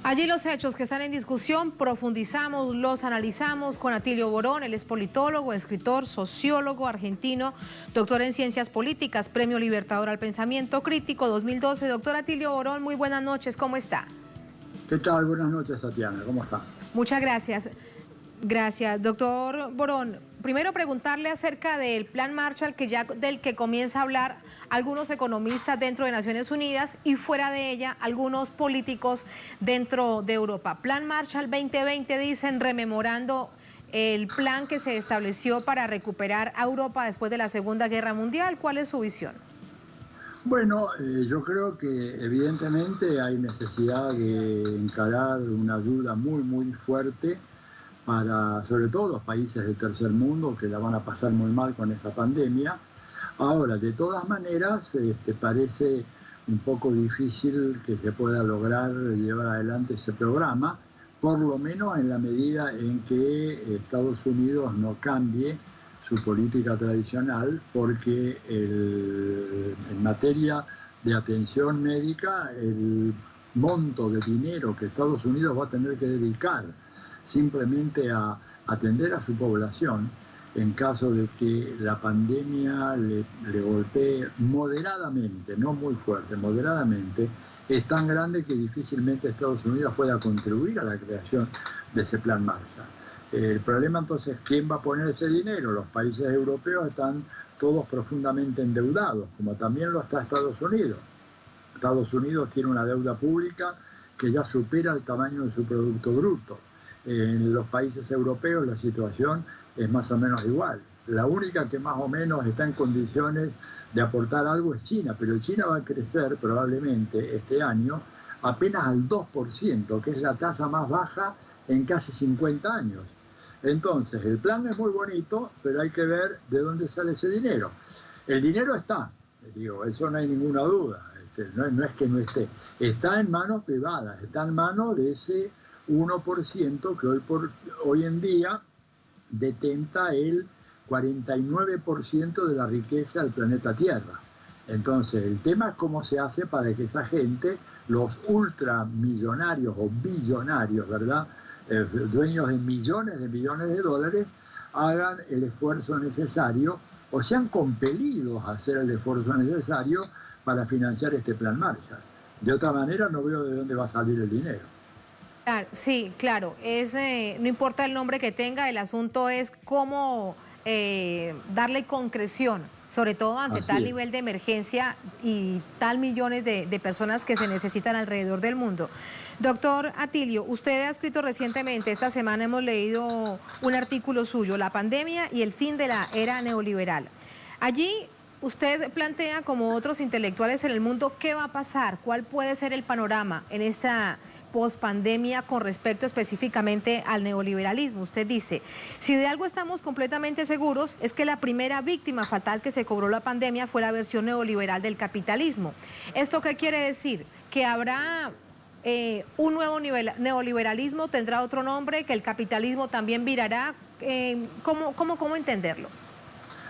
Allí los hechos que están en discusión, profundizamos, los analizamos con Atilio Borón. Él es politólogo, escritor, sociólogo argentino, doctor en ciencias políticas, premio Libertador al Pensamiento Crítico 2012. Doctor Atilio Borón, muy buenas noches, ¿cómo está? ¿Qué tal? Buenas noches, Tatiana, ¿cómo está? Muchas gracias. Gracias, doctor Borón. Primero preguntarle acerca del plan Marshall, del que comienza a hablar algunos economistas dentro de Naciones Unidas y fuera de ella algunos políticos dentro de Europa. Plan Marshall 2020, dicen, rememorando el plan que se estableció para recuperar a Europa después de la Segunda Guerra Mundial. ¿Cuál es su visión? Bueno, yo creo que evidentemente hay necesidad de encarar una ayuda muy fuerte para, sobre todo, los países del tercer mundo, que la van a pasar muy mal con esta pandemia. Ahora, de todas maneras, parece un poco difícil que se pueda lograr llevar adelante ese programa, por lo menos en la medida en que Estados Unidos no cambie su política tradicional, porque en materia de atención médica, el monto de dinero que Estados Unidos va a tener que dedicar simplemente a atender a su población en caso de que la pandemia le golpee moderadamente, no muy fuerte, moderadamente, es tan grande que difícilmente Estados Unidos pueda contribuir a la creación de ese plan Marshall. El problema entonces, ¿quién va a poner ese dinero? Los países europeos están todos profundamente endeudados, como también lo está Estados Unidos. Estados Unidos tiene una deuda pública que ya supera el tamaño de su Producto Bruto. En los países europeos la situación es más o menos igual. La única que más o menos está en condiciones de aportar algo es China, pero China va a crecer probablemente este año apenas al 2%, que es la tasa más baja en casi 50 años. Entonces, el plan es muy bonito, pero hay que ver de dónde sale ese dinero. El dinero está, digo, eso no hay ninguna duda, no es que no esté, está en manos privadas, está en manos de ese 1% que hoy en día detenta el 49% de la riqueza del planeta Tierra. Entonces, el tema es cómo se hace para que esa gente, los ultramillonarios o billonarios, ¿verdad?, dueños de millones de dólares, hagan el esfuerzo necesario o sean compelidos a hacer el esfuerzo necesario para financiar este plan Marshall. De otra manera, no veo de dónde va a salir el dinero. Sí, claro, no importa el nombre que tenga, el asunto es cómo darle concreción, sobre todo ante tal nivel de emergencia y tal millones de personas que se necesitan alrededor del mundo. Doctor Atilio, usted ha escrito recientemente, esta semana hemos leído un artículo suyo, La pandemia y el fin de la era neoliberal. Allí usted plantea, como otros intelectuales en el mundo, ¿qué va a pasar? ¿Cuál puede ser el panorama en esta pospandemia con respecto específicamente al neoliberalismo? Usted dice, si de algo estamos completamente seguros es que la primera víctima fatal que se cobró la pandemia fue la versión neoliberal del capitalismo. ¿Esto qué quiere decir? Que habrá un nuevo neoliberalismo, tendrá otro nombre, que el capitalismo también virará. ¿Cómo entenderlo?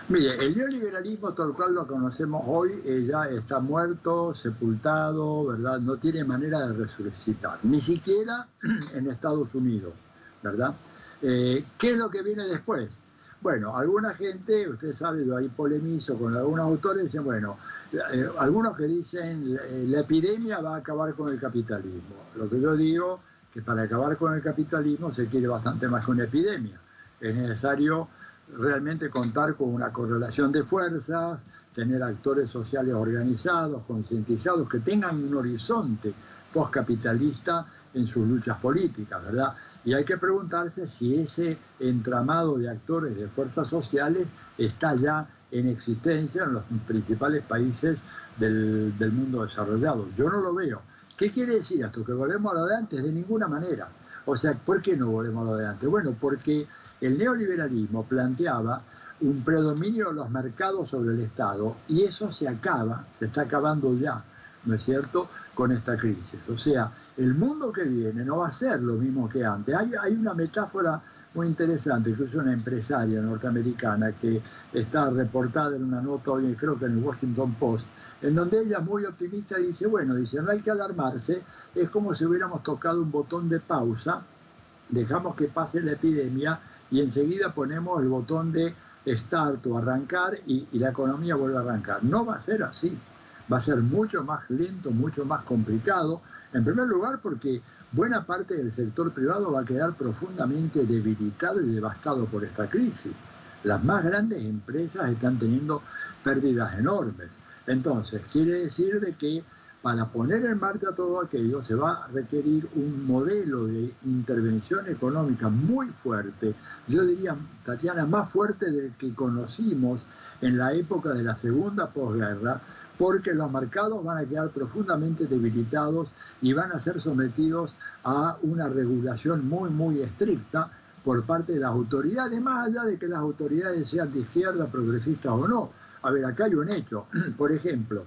Mire, el neoliberalismo tal cual lo conocemos hoy ya está muerto, sepultado, ¿verdad? No tiene manera de resucitar, ni siquiera en Estados Unidos, ¿verdad? ¿Qué es lo que viene después? Bueno, alguna gente, usted sabe, yo ahí polemizo con algunos autores, dicen, bueno, algunos que dicen la epidemia va a acabar con el capitalismo. Lo que yo digo, que para acabar con el capitalismo se quiere bastante más que una epidemia. Es necesario realmente contar con una correlación de fuerzas, tener actores sociales organizados, concientizados, que tengan un horizonte postcapitalista en sus luchas políticas, ¿verdad? Y hay que preguntarse si ese entramado de actores de fuerzas sociales está ya en existencia en los principales países del mundo desarrollado. Yo no lo veo. ¿Qué quiere decir esto? ¿Que volvemos a lo de antes? De ninguna manera. O sea, ¿por qué no volvemos a lo de antes? Bueno, porque el neoliberalismo planteaba un predominio de los mercados sobre el Estado y eso se está acabando ya, ¿no es cierto?, con esta crisis. O sea, el mundo que viene no va a ser lo mismo que antes. Hay una metáfora muy interesante que usa una empresaria norteamericana que está reportada en una nota hoy, creo que en el Washington Post, en donde ella muy optimista dice, bueno, dice, no hay que alarmarse, es como si hubiéramos tocado un botón de pausa, dejamos que pase la epidemia y enseguida ponemos el botón de start o arrancar y la economía vuelve a arrancar. No va a ser así, va a ser mucho más lento, mucho más complicado, en primer lugar porque buena parte del sector privado va a quedar profundamente debilitado y devastado por esta crisis. Las más grandes empresas están teniendo pérdidas enormes. Entonces, quiere decir de que para poner en marcha todo aquello se va a requerir un modelo de intervención económica muy fuerte, yo diría, Tatiana, más fuerte del que conocimos en la época de la segunda posguerra, porque los mercados van a quedar profundamente debilitados y van a ser sometidos a una regulación muy, muy estricta por parte de las autoridades, más allá de que las autoridades sean de izquierda, progresistas o no. A ver, acá hay un hecho. Por ejemplo,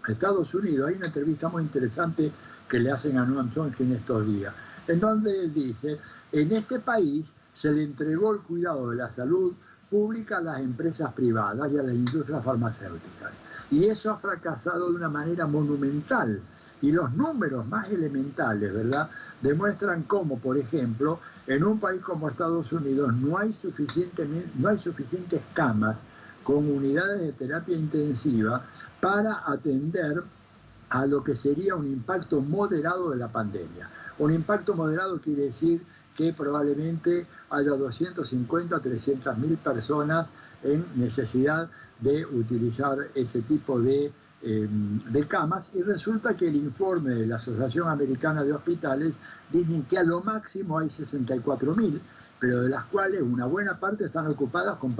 Estados Unidos, hay una entrevista muy interesante que le hacen a Noam Chomsky en estos días, en donde él dice, en este país se le entregó el cuidado de la salud pública a las empresas privadas y a las industrias farmacéuticas. Y eso ha fracasado de una manera monumental. Y los números más elementales, ¿verdad?, demuestran cómo, por ejemplo, en un país como Estados Unidos no hay suficientes camas con unidades de terapia intensiva para atender a lo que sería un impacto moderado de la pandemia. Un impacto moderado quiere decir que probablemente haya 250 a 300 mil personas en necesidad de utilizar ese tipo de camas, y resulta que el informe de la Asociación Americana de Hospitales dicen que a lo máximo hay 64.000, pero de las cuales una buena parte están ocupadas con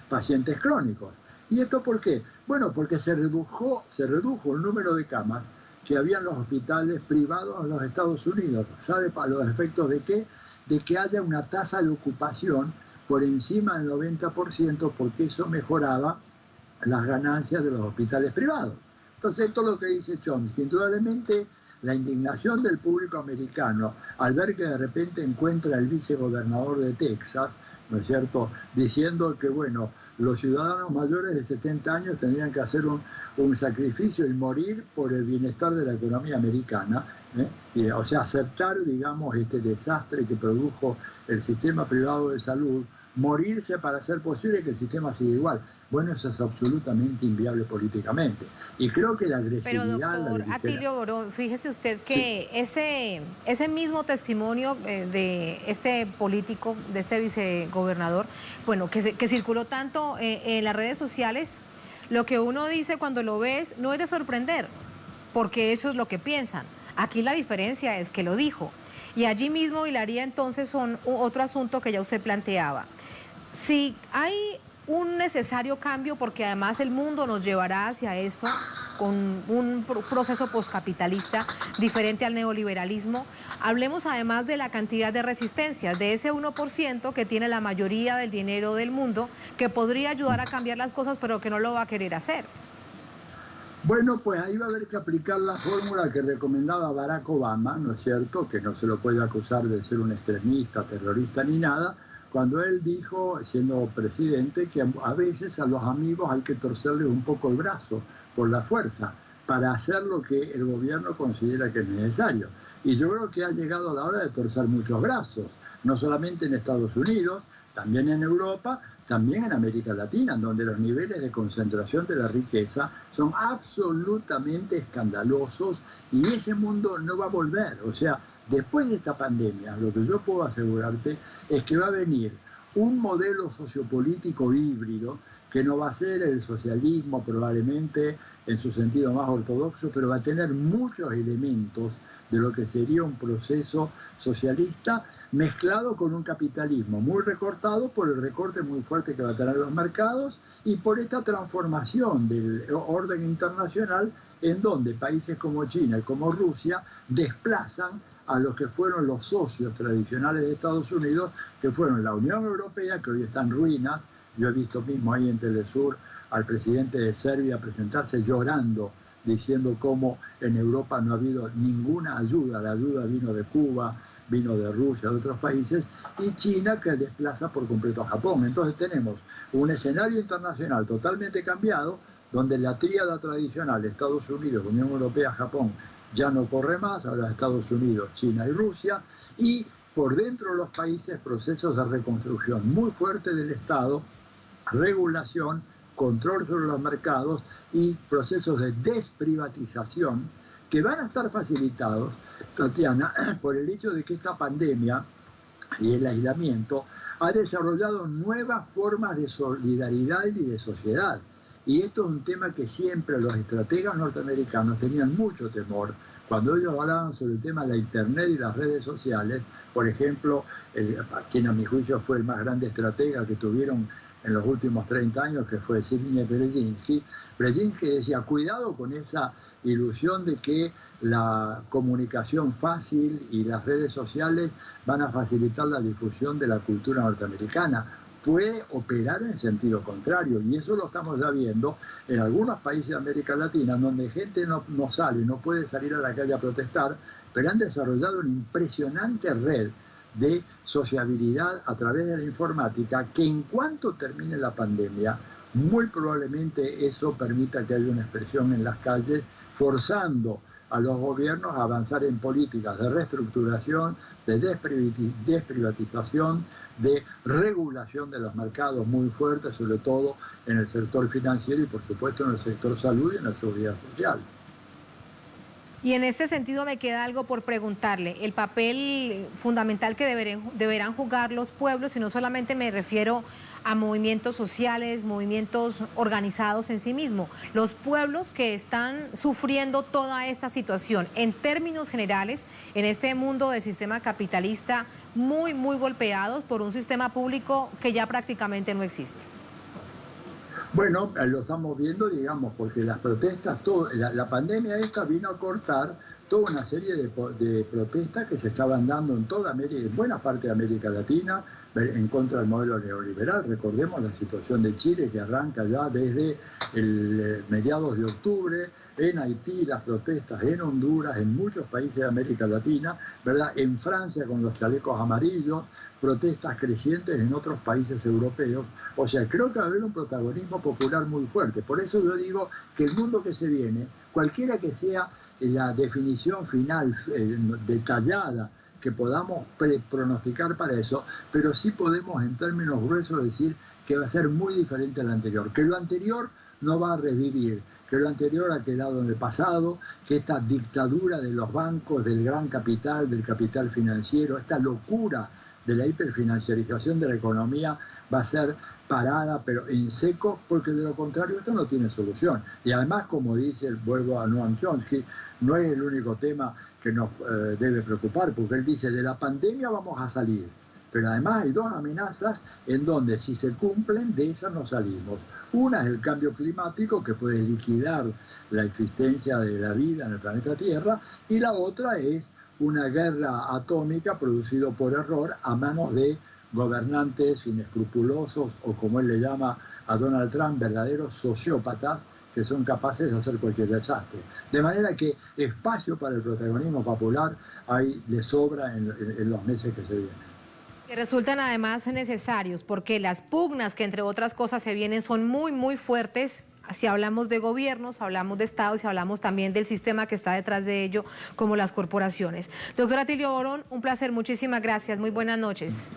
pacientes crónicos. ¿Y esto por qué? Bueno, porque se redujo el número de camas que había en los hospitales privados en los Estados Unidos. ¿Sabe para los efectos de qué? De que haya una tasa de ocupación por encima del 90%, porque eso mejoraba las ganancias de los hospitales privados. Entonces, esto es lo que dice Chomsky. Indudablemente, la indignación del público americano al ver que de repente encuentra el vicegobernador de Texas, ¿no es cierto?, diciendo que, bueno, los ciudadanos mayores de 70 años tendrían que hacer un sacrificio y morir por el bienestar de la economía americana, o sea, aceptar, digamos, este desastre que produjo el sistema privado de salud, morirse para hacer posible que el sistema siga igual. Bueno, eso es absolutamente inviable políticamente. Y creo que la agresividad... Pero doctor Atilio Borón, fíjese usted que sí, ese mismo testimonio de este político, de este vicegobernador, bueno, que circuló tanto en las redes sociales, lo que uno dice cuando lo ves no es de sorprender, porque eso es lo que piensan. Aquí la diferencia es que lo dijo. Y allí mismo hilaría entonces otro asunto que ya usted planteaba. Si hay un necesario cambio, porque además el mundo nos llevará hacia eso, con un proceso poscapitalista diferente al neoliberalismo, hablemos además de la cantidad de resistencias, de ese 1% que tiene la mayoría del dinero del mundo, que podría ayudar a cambiar las cosas, pero que no lo va a querer hacer. Bueno, pues ahí va a haber que aplicar la fórmula que recomendaba Barack Obama, ¿no es cierto?, que no se lo puede acusar de ser un extremista, terrorista ni nada, cuando él dijo, siendo presidente, que a veces a los amigos hay que torcerles un poco el brazo por la fuerza para hacer lo que el gobierno considera que es necesario. Y yo creo que ha llegado la hora de torcer muchos brazos, no solamente en Estados Unidos, también en Europa, también en América Latina, donde los niveles de concentración de la riqueza son absolutamente escandalosos y ese mundo no va a volver. O sea, después de esta pandemia, lo que yo puedo asegurarte es que va a venir un modelo sociopolítico híbrido que no va a ser el socialismo probablemente en su sentido más ortodoxo, pero va a tener muchos elementos de lo que sería un proceso socialista mezclado con un capitalismo muy recortado por el recorte muy fuerte que va a tener los mercados y por esta transformación del orden internacional en donde países como China y como Rusia desplazan a los que fueron los socios tradicionales de Estados Unidos, que fueron la Unión Europea, que hoy está en ruinas. Yo he visto mismo ahí en Telesur al presidente de Serbia presentarse llorando, diciendo cómo en Europa no ha habido ninguna ayuda. La ayuda vino de Cuba, vino de Rusia, de otros países, y China, que desplaza por completo a Japón. Entonces tenemos un escenario internacional totalmente cambiado, donde la tríada tradicional, Estados Unidos, Unión Europea, Japón, ya no corre más, ahora Estados Unidos, China y Rusia, y por dentro de los países procesos de reconstrucción muy fuerte del Estado, regulación, control sobre los mercados y procesos de desprivatización que van a estar facilitados, Tatiana, por el hecho de que esta pandemia y el aislamiento ha desarrollado nuevas formas de solidaridad y de sociedad. Y esto es un tema que siempre los estrategas norteamericanos tenían mucho temor. Cuando ellos hablaban sobre el tema de la Internet y las redes sociales, por ejemplo, quien a mi juicio fue el más grande estratega que tuvieron en los últimos 30 años, que fue Zbigniew Brzezinski, Brzezinski decía, cuidado con esa ilusión de que la comunicación fácil y las redes sociales van a facilitar la difusión de la cultura norteamericana. Puede operar en sentido contrario, y eso lo estamos ya viendo en algunos países de América Latina, donde gente no sale, no puede salir a la calle a protestar, pero han desarrollado una impresionante red de sociabilidad a través de la informática, que en cuanto termine la pandemia, muy probablemente eso permita que haya una expresión en las calles, forzando a los gobiernos a avanzar en políticas de reestructuración, de desprivatización, de regulación de los mercados muy fuertes, sobre todo en el sector financiero y por supuesto en el sector salud y en la seguridad social. Y en este sentido me queda algo por preguntarle, el papel fundamental que deberán jugar los pueblos, y no solamente me refiero a movimientos sociales, movimientos organizados en sí mismos, los pueblos que están sufriendo toda esta situación, en términos generales, en este mundo del sistema capitalista, muy golpeados por un sistema público que ya prácticamente no existe. Bueno, lo estamos viendo, digamos, porque las protestas, la pandemia esta vino a cortar toda una serie de protestas que se estaban dando en toda América, en buena parte de América Latina, en contra del modelo neoliberal. Recordemos la situación de Chile, que arranca ya desde mediados de octubre, en Haití las protestas, en Honduras, en muchos países de América Latina, ¿verdad? En Francia con los chalecos amarillos, protestas crecientes en otros países europeos. O sea, creo que va a haber un protagonismo popular muy fuerte. Por eso yo digo que el mundo que se viene, cualquiera que sea la definición final detallada que podamos pronosticar para eso, pero sí podemos en términos gruesos decir que va a ser muy diferente al anterior, que lo anterior no va a revivir, que lo anterior ha quedado en el pasado, que esta dictadura de los bancos, del gran capital, del capital financiero, esta locura de la hiperfinanciarización de la economía va a ser parada, pero en seco, porque de lo contrario esto no tiene solución. Y además, como dice, vuelvo a Noam Chomsky, no es el único tema que nos debe preocupar, porque él dice, de la pandemia vamos a salir, pero además hay dos amenazas en donde si se cumplen, de esas no salimos. Una es el cambio climático, que puede liquidar la existencia de la vida en el planeta Tierra, y la otra es una guerra atómica producida por error a manos de gobernantes inescrupulosos, o como él le llama a Donald Trump, verdaderos sociópatas, que son capaces de hacer cualquier desastre. De manera que espacio para el protagonismo popular hay de sobra en los meses que se vienen. Que resultan además necesarios, porque las pugnas que entre otras cosas se vienen son muy fuertes. Si hablamos de gobiernos, hablamos de estados y hablamos también del sistema que está detrás de ello, como las corporaciones. Doctor Atilio Borón, un placer, muchísimas gracias, muy buenas noches.